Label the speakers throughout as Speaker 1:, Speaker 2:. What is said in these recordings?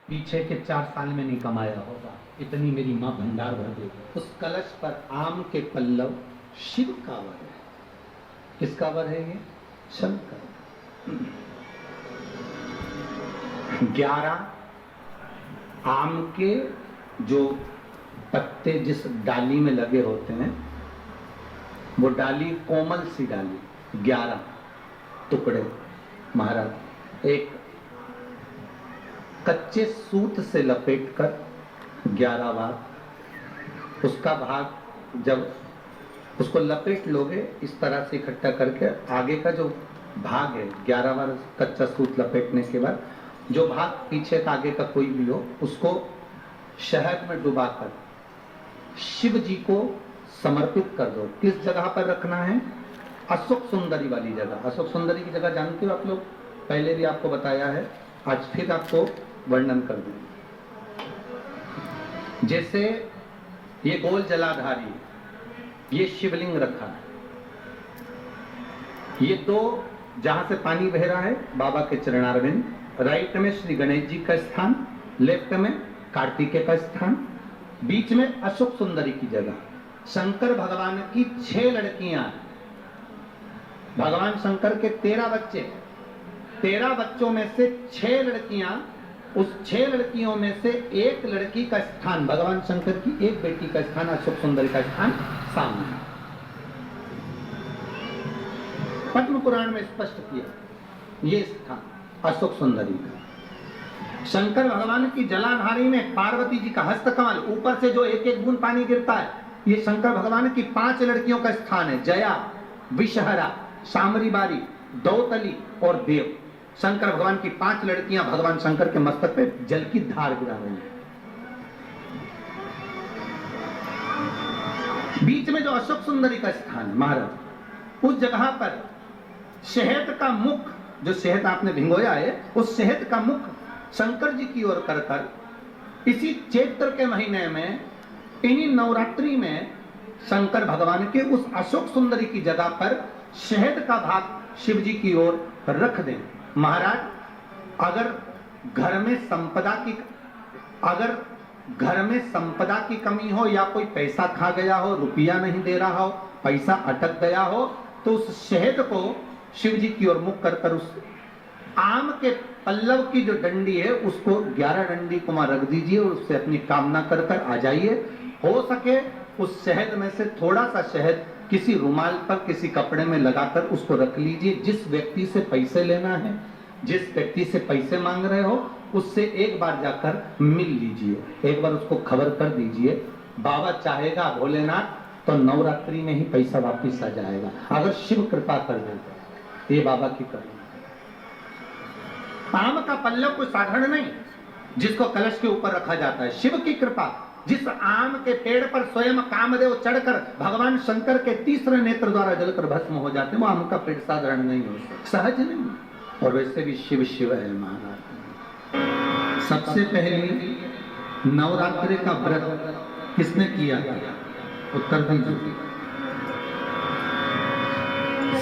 Speaker 1: पीछे के 4 साल में नहीं कमाया होगा, इतनी मेरी माँ भंडार भर देगी। उस कलश पर आम के पल्लव शिव का वर है। किसका वर है ये? शंकर। 11 आम के जो पत्ते जिस डाली में लगे होते हैं, वो डाली कोमल सी डाली, 11 टुकड़े महाराज एक कच्चे सूत से लपेटकर 11 बार उसका भाग, जब उसको लपेट लोगे इस तरह से इकट्ठा करके, आगे का जो भाग है 11 बार कच्चा सूत लपेटने के बाद जो भाग पीछे का आगे का कोई भी हो, उसको शहद में डुबाकर शिव जी को समर्पित कर दो। किस जगह पर रखना है? अशोक सुंदरी वाली जगह। अशोक सुंदरी की जगह जानते हो आप लोग? पहले भी आपको बताया है, आज फिर आपको वर्णन कर दूं। जैसे ये गोल जलाधारी, ये शिवलिंग रखा है, ये 2 जहां से पानी बह रहा है बाबा के चरणारविंद, राइट में श्री गणेश जी का स्थान, लेफ्ट में कार्तिकेय का स्थान, बीच में अशोक सुंदरी की जगह। शंकर भगवान की 6 लड़कियां, भगवान शंकर के 13 बच्चे, 13 बच्चों में से 6 लड़कियां, उस 6 लड़कियों में से एक लड़की का स्थान, भगवान शंकर की एक बेटी का स्थान, अशोक सुंदरी का स्थान सामने। पद्म पुराण में स्पष्ट किया ये स्थान अशोक सुंदरी का। शंकर भगवान की जलाधारी में पार्वती जी का हस्तकमल, ऊपर से जो एक एक बूंद पानी गिरता है, ये शंकर भगवान की 5 लड़कियों का स्थान है, जया, विषहरा, शामरीबारी, दौतली और देव। शंकर भगवान की 5 लड़कियां भगवान शंकर के मस्तक पे जल की धार गिरा रही हैं। बीच में जो अशोक सुंदरी का स्थान है महाराज, उस जगह पर शहद का मुख, जो शहद आपने भिंगोया है, उस शहद का मुख शंकर जी की ओर कर कर इसी चैत्र के महीने में, इन्हीं नवरात्रि में शंकर भगवान के उस अशोक सुंदरी की जगह पर शहद का भाग शिव जी की ओर रख दें। महाराज अगर घर में संपदा की कमी हो, या कोई पैसा खा गया हो, रुपया नहीं दे रहा हो, पैसा अटक गया हो, तो उस शहद को शिव जी की ओर मुख कर कर उस आम के पल्लव की जो डंडी है उसको 11 डंडी को वहां रख दीजिए और उससे अपनी कामना कर कर आ जाइए। हो सके उस शहद में से थोड़ा सा शहद किसी रुमाल पर, किसी कपड़े में लगाकर उसको रख लीजिए। जिस व्यक्ति से पैसे लेना है, जिस व्यक्ति से पैसे मांग रहे हो, उससे एक बार जाकर मिल लीजिए, एक बार उसको खबर कर दीजिए। बाबा चाहेगा भोलेनाथ तो नवरात्रि में ही पैसा वापिस आ जाएगा, अगर शिव कृपा कर देगा। ये बाबा की कृपा। आम का पल्लव कोई साधारण नहीं जिसको कलश के ऊपर रखा जाता है, शिव की कृपा। जिस आम के पेड़ पर स्वयं कामदेव चढ़कर भगवान शंकर के तीसरे नेत्र द्वारा जलकर भस्म हो जाते हैं, वो आम का पेड़ साधारण नहीं है, सहज नहीं। और वैसे भी शिव शिव है महाराज। सबसे पहले नवरात्रि का व्रत किसने किया? उत्तर दीजिए।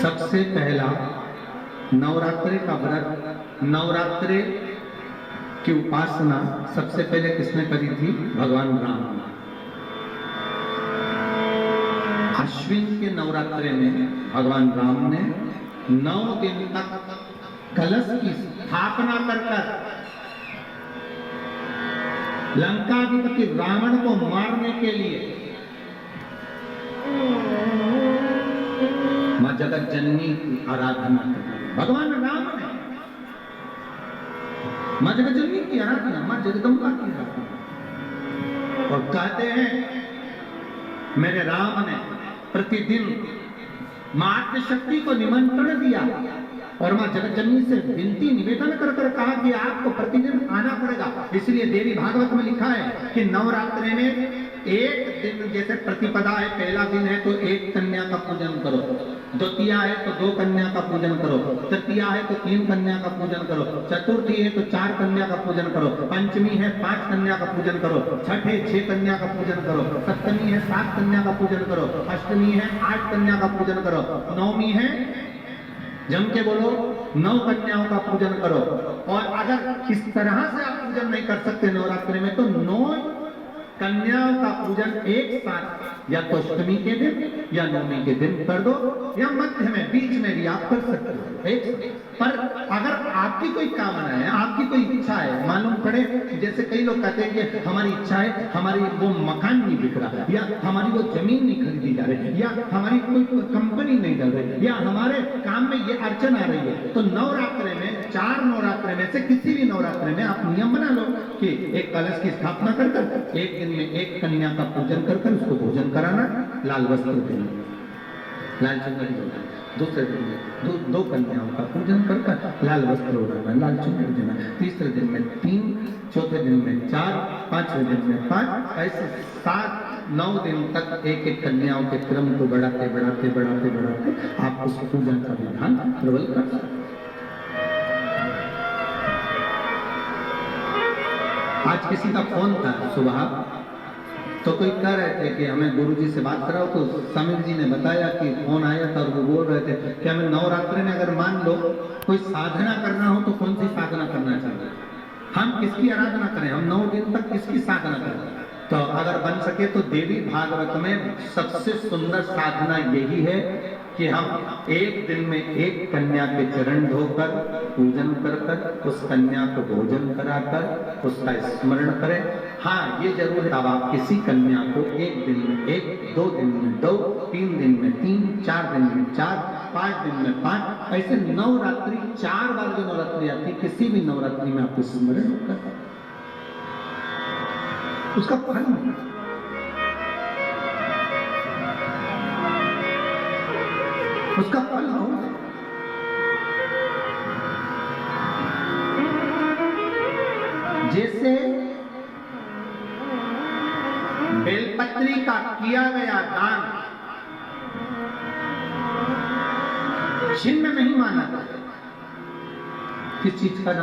Speaker 1: सबसे पहला नवरात्रि का व्रत, नवरात्रि की उपासना सबसे पहले किसने करी थी? भगवान राम। अश्विन के नवरात्रि में भगवान राम ने 9 दिन तक कलश की स्थापना कर लंकाधिपति रावण को मारने के लिए मां जगत जननी की आराधना की। भगवान राम ने मां जगत जननी की आराधना, मां जगदम्बा की आराधना। और कहते हैं मेरे राम ने प्रतिदिन मां शक्ति को निमंत्रण दिया और मां जगत जननी से विनती निवेदन कर कर कहा कि आपको प्रतिदिन आना पड़ेगा। इसलिए देवी भागवत में लिखा है कि नवरात्रि में एक दिन, जैसे प्रतिपदा है, पहला दिन है तो 1 कन्या का पूजन करो, द्वितीया है तो 2 कन्या का पूजन करो, तृतीया है तो 3 कन्या का पूजन करो, चतुर्थी है तो 4 कन्या का पूजन करो, पंचमी है 5 कन्या का पूजन करो, छठ है 6 कन्या का पूजन करो, सप्तमी है 7 कन्या का पूजन करो, अष्टमी है 8 कन्या का पूजन करो, नवमी है जम के बोलो 9 कन्याओं का पूजन करो, और अगर इस तरह से आप पूजन नहीं कर सकते नवरात्रि में, तो 9 कन्याओं का पूजन एक साथ या तो अष्टमी के दिन या नवमी के दिन कर दो, या मध्य में बीच में भी आप कर सकते हो एक साथ। पर अगर आपकी कोई कामना है, आपकी कोई इच्छा है, मालूम पड़े जैसे कई लोग कहते हैं कि हमारी इच्छा है, हमारी वो मकान नहीं बिक रहा, या हमारी वो जमीन नहीं खरीदी जा रही, या हमारी कोई कंपनी नहीं चल रही, या हमारे काम में ये अड़चन आ रही है, तो नवरात्रि में 4 नवरात्रि में से किसी भी नवरात्रि में आप नियम बना लो कि एक कलश की स्थापना कर एक दिन में एक कन्या का पूजन कर उसको भोजन कराना, लाल वस्त्र देना, लाल चुनरी देना, दूसरे दिन में 2 कन्याओं का पूजन कर लाल वस्त्र ओढ़ाना, लाल चुनरी देना, तीसरे दिन में 3, चौथे दिन में 4, 5वें दिन में 5, ऐसे 7-9 दिन तक एक कन्याओं के क्रम को बढ़ाते बढ़ाते बढ़ाते बढ़ाते आप उस पूजन का विधान प्रबल कर सकते। आज किसी का फोन था सुबह, तो कोई कह रहे थे कि हमें गुरुजी से बात कराओ, तो स्वामी जी ने बताया कि फोन आया था और वो बोल रहे थे कि हमें नवरात्रि में अगर मान लो कोई साधना करना हो तो कौन सी साधना करना चाहिए, हम किसकी आराधना करें, हम 9 दिन तक किसकी साधना करें। तो अगर बन सके तो देवी भागवत में सबसे सुंदर साधना यही है कि हम एक दिन में एक कन्या के चरण धोकर पूजन कर उस कन्या को भोजन कराकर उसका स्मरण करें। हाँ, ये जरूर है अब आप किसी कन्या को एक दिन में 1, 2 दिन में 2, 3 दिन में 3, 4 दिन में 4, 5 दिन में 5, ऐसे नवरात्रि 4 बार जो नवरात्रि आती है, किसी भी नवरात्रि में आपको स्मरण कर उसका फल नहीं। उसका फल हो जैसे बेलपत्री का किया गया दान छिन्न नहीं माना जाता। किस चीज का दान?